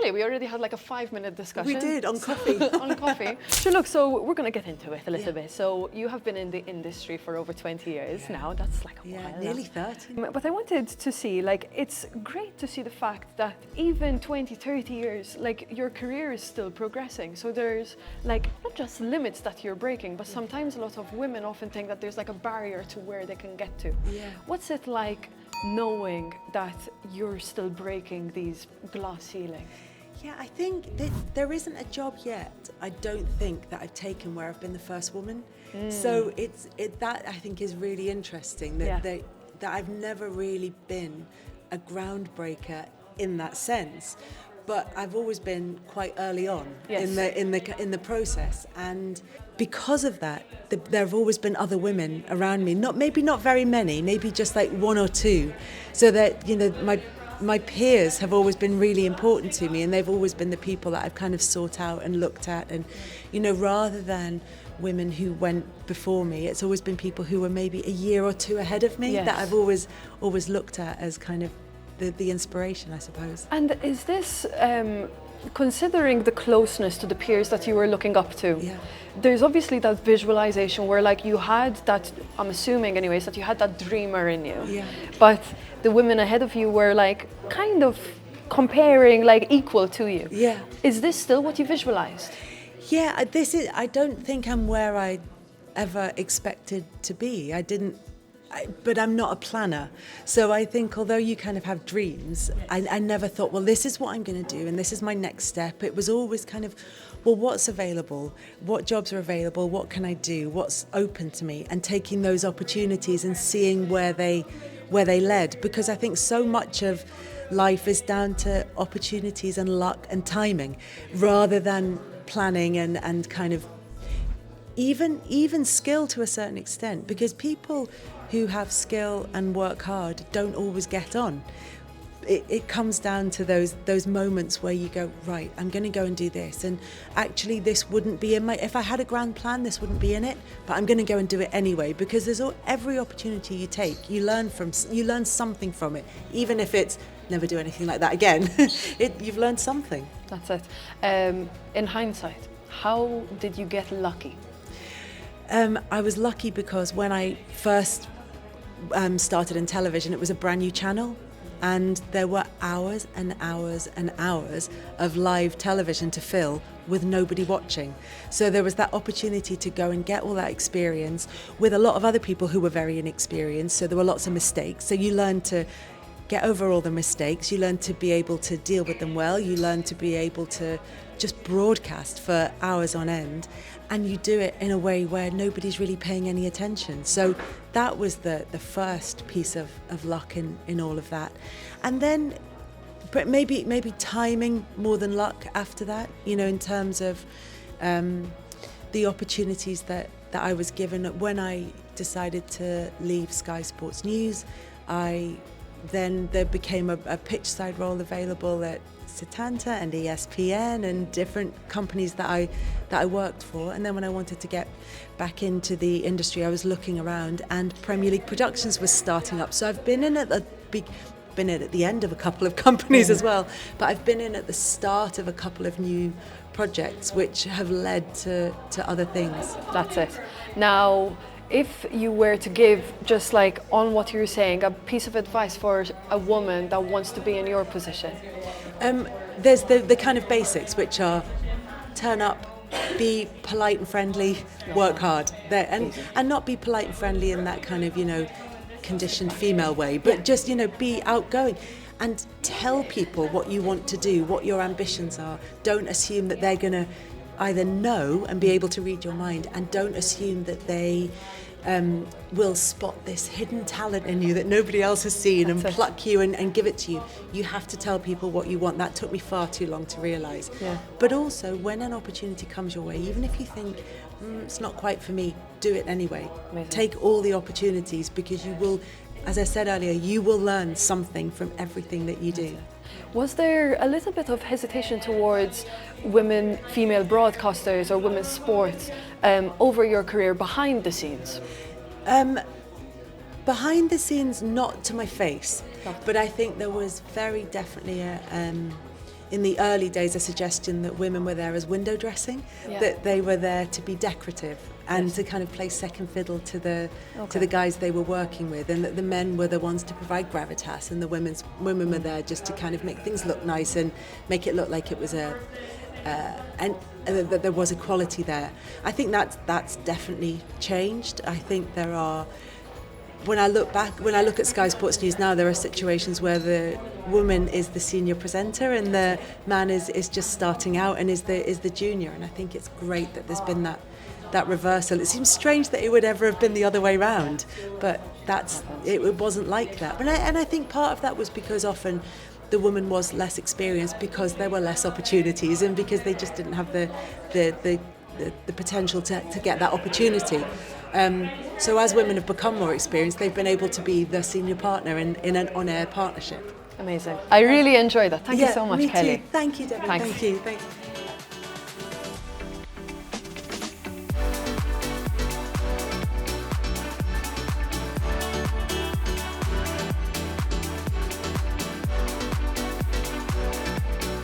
really? We already had like a 5-minute discussion. We did, on coffee. On coffee. Sure, look, so we're going to get into it a little bit. So you have been in the industry for over 20 years now. That's like a while nearly now. 30. But I wanted to see, like, it's great to see the fact that even 20, 30 years, like, your career is still progressing. So there's, like, not just limits that you're breaking, but sometimes a lot of women often think that there's like a barrier to where they can get to. Yeah. What's it like knowing that you're still breaking these glass ceilings? Yeah, I think that there isn't a job yet, I don't think, that I've taken where I've been the first woman. So that I think is really interesting, that I've never really been a groundbreaker in that sense. But I've always been quite early on in the process, and because of that, there have always been other women around me. Maybe not very many, maybe just like one or two. So that, you know, my peers have always been really important to me, and they've always been the people that I've kind of sought out and looked at. And, you know, rather than women who went before me, it's always been people who were maybe a year or two ahead of me that I've always looked at as kind of the inspiration, I suppose. And is this, considering the closeness to the peers that you were looking up to, there's obviously that visualization where, like, you had that, I'm assuming anyways, that you had that dreamer in you, but the women ahead of you were like kind of comparing, like, equal to you. Is this still what you visualized? I don't think I'm where I ever expected to be. But I'm not a planner. So I think although you kind of have dreams, I never thought, well, this is what I'm going to do and this is my next step. It was always kind of, well, what's available? What jobs are available? What can I do? What's open to me? And taking those opportunities and seeing where they led. Because I think so much of life is down to opportunities and luck and timing, rather than planning and kind of even skill to a certain extent, because people who have skill and work hard don't always get on. It comes down to those moments where you go, right, I'm going to go and do this, and actually this wouldn't be in if I had a grand plan, this wouldn't be in it, but I'm going to go and do it anyway, because there's every opportunity you take, you learn something from it, even if it's never do anything like that again. You've learned something. That's it. In hindsight, how did you get lucky? I was lucky because when I first started in television, it was a brand new channel, and there were hours and hours and hours of live television to fill with nobody watching. So there was that opportunity to go and get all that experience with a lot of other people who were very inexperienced, so there were lots of mistakes. So you learn to get over all the mistakes, you learn to be able to deal with them well, you learn to be able to just broadcast for hours on end, and you do it in a way where nobody's really paying any attention. So that was the first piece of luck in all of that. And then but maybe timing more than luck after that, you know, in terms of the opportunities that I was given. When I decided to leave Sky Sports News, there became a pitch side role available at Setanta and ESPN and different companies that I worked for. And then when I wanted to get back into the industry, I was looking around, and Premier League Productions was starting up. So I've been in at the end of a couple of companies as well, but I've been in at the start of a couple of new projects which have led to other things. That's it. Now, if you were to give, just like on what you're saying, a piece of advice for a woman that wants to be in your position. There's the kind of basics, which are turn up, be polite and friendly, work hard, and not be polite and friendly in that kind of, you know, conditioned female way, but just, you know, be outgoing and tell people what you want to do, what your ambitions are. Don't assume that they're going to either know and be able to read your mind, and don't assume that they will spot this hidden talent in you that nobody else has seen and pluck you and give it to you. You have to tell people what you want. That took me far too long to realise. But also, when an opportunity comes your way, even if you think it's not quite for me, do it anyway. Amazing. Take all the opportunities, because you will, as I said earlier, you will learn something from everything that you do. Was there a little bit of hesitation towards women, female broadcasters or women's sports over your career behind the scenes? Behind the scenes, not to my face, but I think there was very definitely in the early days a suggestion that women were there as window dressing, that they were there to be decorative and to kind of play second fiddle to the guys they were working with, and that the men were the ones to provide gravitas, and the women were there just to kind of make things look nice and make it look like it was that there was equality there. I think that's definitely changed. I think there are. When I look at Sky Sports News now, there are situations where the woman is the senior presenter and the man is just starting out and is the junior. And I think it's great that there's been that reversal. It seems strange that it would ever have been the other way round, but it wasn't like that. And I think part of that was because often the woman was less experienced because there were less opportunities and because they just didn't have the potential to get that opportunity. So as women have become more experienced, they've been able to be the senior partner in an on-air partnership. Amazing. I really enjoyed that. Thank you so much, me Kelly. Too. Thank you, Debbie. Thanks. Thank you.